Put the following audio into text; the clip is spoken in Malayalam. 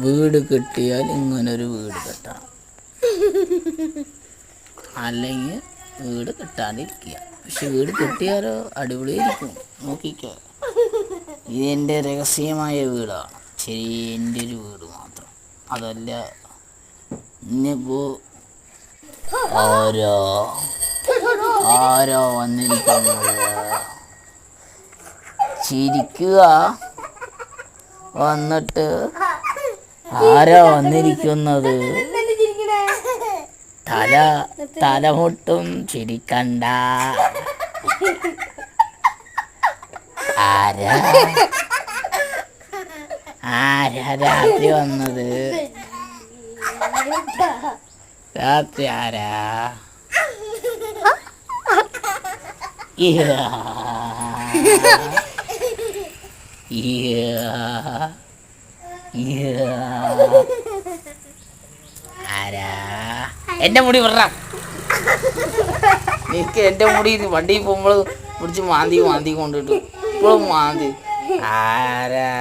വീട് കിട്ടിയാൽ ഇങ്ങനൊരു വീട് കെട്ടണം, അല്ലെങ്കിൽ വീട് കിട്ടാണ്ടിരിക്കുക. പക്ഷെ വീട് കിട്ടിയാലോ അടിപൊളിയായിരിക്കും. നോക്കിക്കോ, ഇതെൻ്റെ രഹസ്യമായ വീടാണ്. ശരി, എൻ്റെ ഒരു വീട് മാത്രം. അതല്ല ഇന്നിപ്പോൾ ആരോ ആരോ വന്നിരിക്കുന്നത്. ചിരിക്കുക. വന്നിട്ട് ആരോ വന്നിരിക്കുന്നത്. തലമുട്ടും ചിരിക്കണ്ട. ആരാ രാത്രി വന്നത്? രാത്രി ആരാ? ആരാ? എന്റെ മുടി വിടറാ. എനിക്ക് എൻ്റെ മുടി വണ്ടിയിൽ പോകുമ്പോൾ പിടിച്ച് മാന്തി കൊണ്ടിട്ടു. ഇപ്പോഴും മാന്തി. ആരാ?